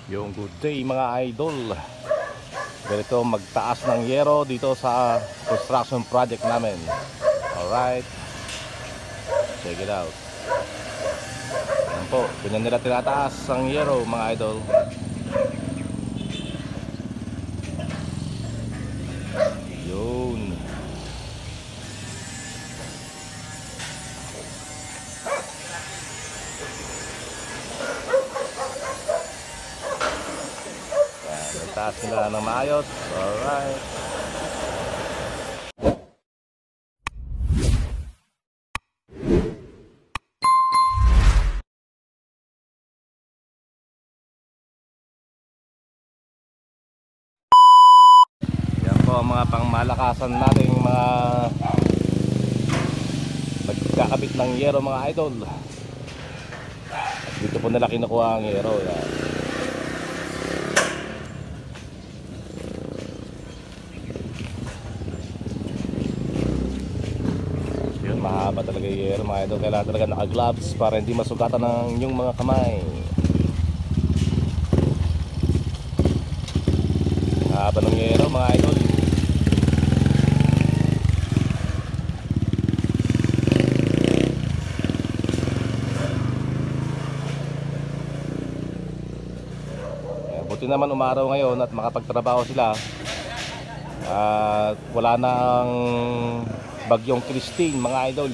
Yung good day mga idol. Ganito magtaas ng yero dito sa construction project namin. Alright, check it out. Ayan po, ganyan nila tinataas ang yero mga idol. Yun. Taas nila ng maayos. Alright. Yan po ang mga pangmalakasan nating mga nagkakabit ng yero mga idol. Dito po nila kinukuha ang yero. Yan. Mahaba talaga yung yero mga idol. Kailangan talaga naka-gloves para hindi masugatan ng inyong mga kamay. Mahaba ng yero mga idol. Buti naman umaraw ngayon at makapagtrabaho sila. At wala nang bagyong Christine mga idol,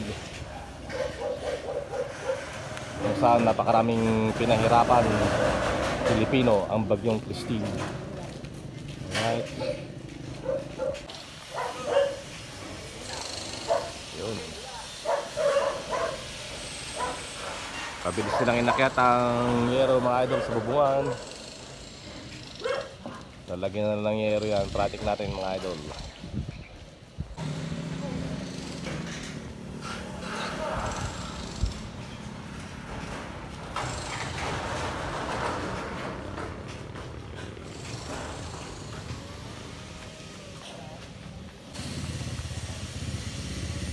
kung saan napakaraming pinahirapan Pilipino ang bagyong Christine. Right. Yun. Pabilis nilang inakyat ang yero mga idol sa bubungan. Lalagyan na lang yero yan project natin mga idol.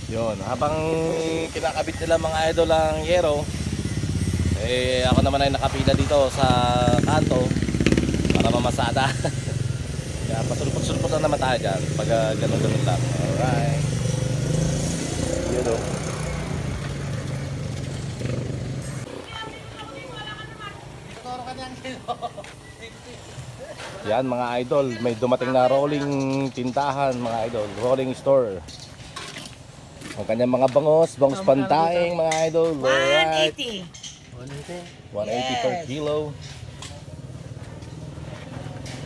Yun, habang kinakabit nila mga idol ang yero, eh ako naman ay nakapila dito sa kanto para mamasada. Kaya pasulpot-sulpot na naman tayo dyan pag ganun-ganun lang. Alright. Yun o. Yan mga idol, may dumating na rolling tindahan mga idol, rolling store. Ang kanyang mga bangos pantaing mga idol. Alright. 180 per kilo.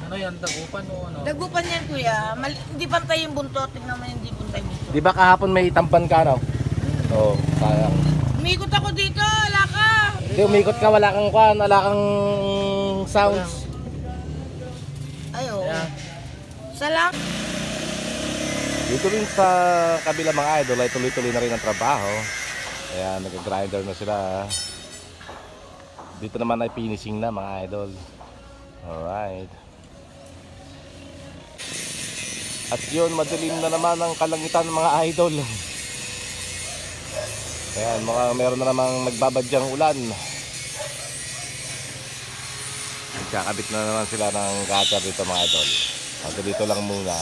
Ano yan, dagupan o ano? Dagupan yan kuya, hindi pantay yung buntot, tingnan mo hindi pantay buntot. Di ba kahapon may tampan ka no? Oo, sayang. Umikot ako dito, wala ka. Hindi, umikot ka, wala kang kwan, wala kang sounds. Ay oo. Salam. Dito rin sa kabila mga idol ay tuloy-tuloy na rin ang trabaho. Kaya nag-grinder na sila. Dito naman ay finishing na mga idol. Alright. At yun, madilim na naman ang kalangitan mga idol. Ayan, meron na namang nagbabadyang ulan. Nagkakabit na naman sila ng cutter dito mga idol. At dito lang muna.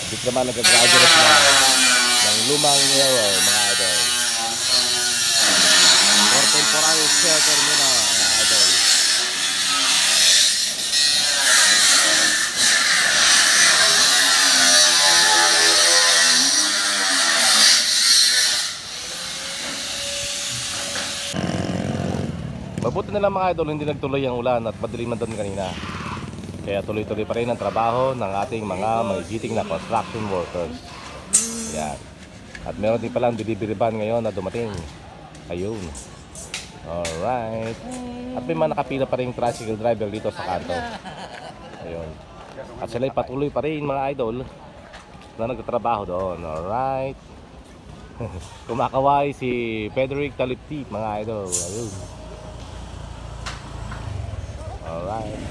Dito naman nag-graduate na ng lumang yero mga idol. For temporary shelter muna mga idol. Mabuti na lang mga idol, hindi nagtuloy ang ulan at madilim na doon kanina. Kaya tuloy-tuloy pa rin ang trabaho ng ating mga magigiting na construction workers. Yan. At meron din palang delivery van ngayon na dumating. Ayun. Alright. At may mga nakapila pa rin tricycle driver dito sa kanto. Ayun. At sila'y patuloy pa rin mga idol na nagtatrabaho doon. Alright. Kumakaway si Frederick Taliptip mga idol. Ayun. Alright.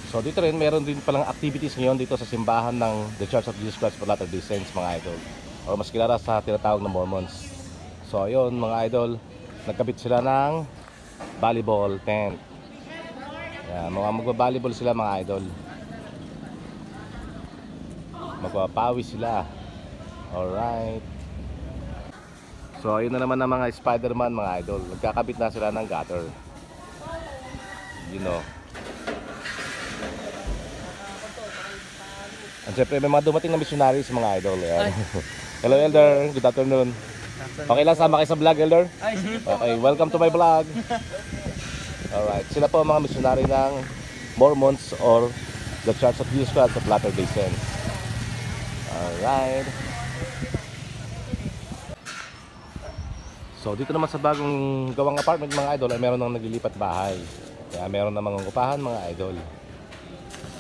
So dito rin meron din palang activities ngayon dito sa simbahan ng The Church of Jesus Christ for Latter-day Saints mga idol. o mas kilala sa tinatawag na Mormons. So ayun mga idol, nagkabit sila ng volleyball tent. Yan, magba-volleyball sila mga idol. Magpapawi sila. Alright. So ayun na naman ang mga Spider-Man mga idol. Nagkakabit na sila ng gutter. You know. At syempre may mga dumating na missionaries mga idol. Ayan. Hello Elder, good afternoon. Okay lang sama kayo sa vlog Elder? Ay, sige po. Okay, welcome to my vlog. Alright, sila po ang mga missionary ng Mormons or the Church of Jesus Christ of Latter-day Saints. Alright. So dito naman sa bagong gawang apartment mga idol ay meron nang naglilipat bahay. Kaya meron na mga upahan mga idol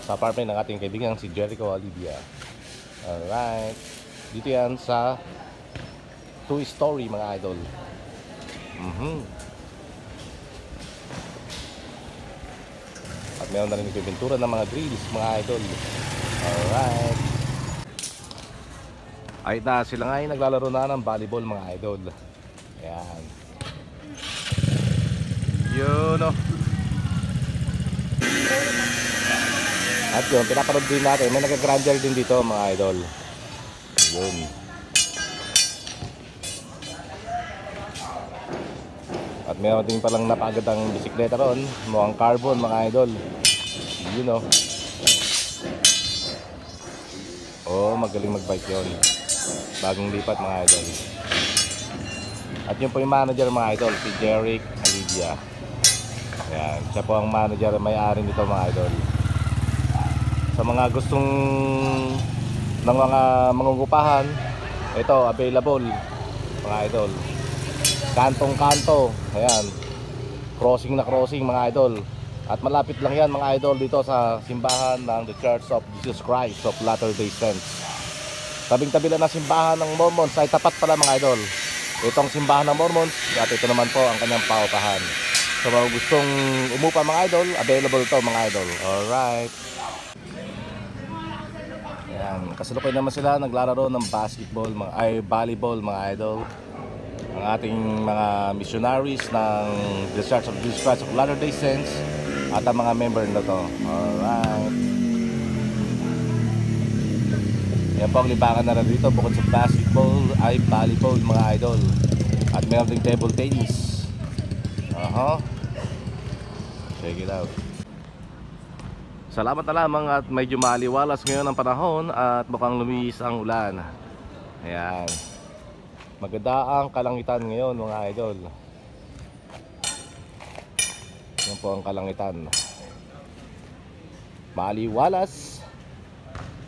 sa apartment ng ating kaibigan si Jericho Olivia. Alright. Dito yan sa 2-story mga idol. At meron na rin nagpipintura ng mga grills mga idol. Alright. Ay na sila nga ay naglalaro na ng volleyball mga idol. Ayan. Yun o. At yun, pinaparod din natin. May nag-grander din dito mga idol. Yun. At meron din palang napagandang bisikleta ron. Mukhang carbon mga idol. Yun o. Oh, magaling mag-bike yun. Bagong lipat mga idol. At yun po yung manager mga idol, si Jerick Olivia. Ayan, siya po ang manager, may-ari nito mga idol. Sa mga gustong ng mga mangungupahan, ito available mga idol. Kantong-kanto, ayan. Crossing na crossing mga idol. At malapit lang yan mga idol dito sa simbahan ng The Church of Jesus Christ of Latter-day Saints. Tabing-tabi lang na simbahan ng Mormons ay tapat pala mga idol. Itong simbahan ng Mormons at ito naman po ang kanyang paupahan. So mga gustong umupa mga idol, available to mga idol. Alright. Ayan, kasalukuyan naman sila naglalaro ng basketball, volleyball mga idol. Ang ating mga missionaries ng The Church of Jesus Christ of Latter-day Saints at ang mga member na to. Alright. Yan po ang libangan na rin dito. Bukod sa basketball ay volleyball mga idol. At meron ding table tennis. Check it out. Salamat na lamang at medyo maliwalas ngayon ang panahon at mukhang lumiis ang ulan. Ayan. Maganda ang kalangitan ngayon mga idol. Yan po ang kalangitan. Maliwalas.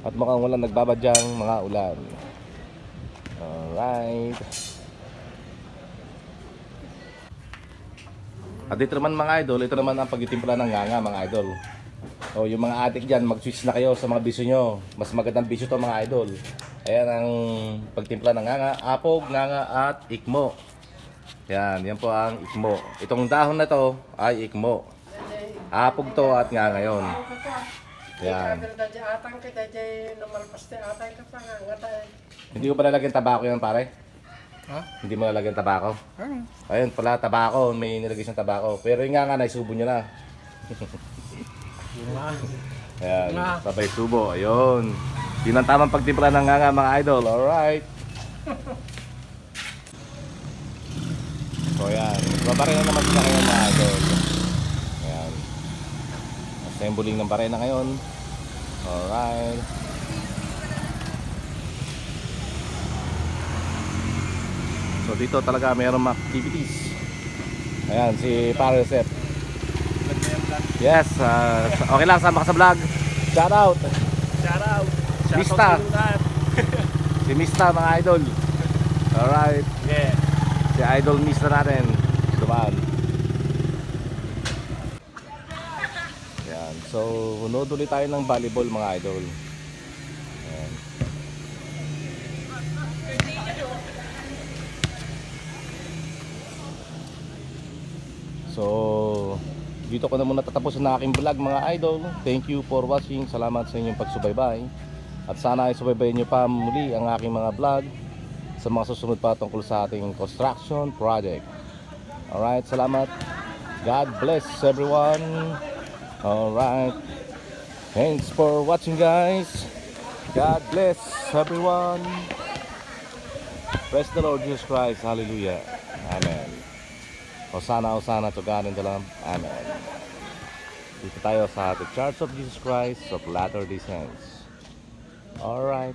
At mukhang walang nagbabadyang mga ulan. Alright. At dito naman mga idol, ito naman ang pagtitimpla ng nganga mga idol. O yung mga adik dyan, mag-switch na kayo sa mga bisyo nyo. Mas magandang bisyo to mga idol. Ayan ang pagtimpla ng nganga, apog, nganga at ikmo. Yan po ang ikmo. Itong dahon na to ay ikmo. Apog to at nganga yun. Yan. Hindi ko pa lalagyan tabako yan pare? Ha? Hindi mo lalagyan tabako? Ayun pala tabako, may nilagay siyang tabako. Pero yung nganga na isubo nyo na. Ayan, sabay subo, ayun. Yun ang tamang pagtimpla ng nganga mga idol, alright. So yan, babarena naman sila ngayon mga idol. Ayan. Assembling ng barena ngayon. Alright. So dito talaga mayroong mga activities. Ayan, si Parisep. Yes, okay lang, sama ka sa vlog. Shout out. Shout out. Mista. Si Mista mga idol. Alright. Yeah. Si idol Mista natin. Dumaan. Yan. So, unod ulit tayo ng volleyball mga idol. Ayan. So, dito ko na muna tatapusin na aking vlog mga idol. Thank you for watching. Salamat sa inyong pagsubaybay. At sana ay subaybayin nyo pa muli ang aking mga vlog sa mga susunod pa tungkol sa ating construction project. Alright, salamat. God bless everyone. Alright, thanks for watching, guys. God bless everyone. Praise the Lord Jesus Christ. Hallelujah. Amen. Hosanna, Hosanna to God in the Lamb. Amen. Dito tayo sa The Church of Jesus Christ of Latter-day Saints. Alright.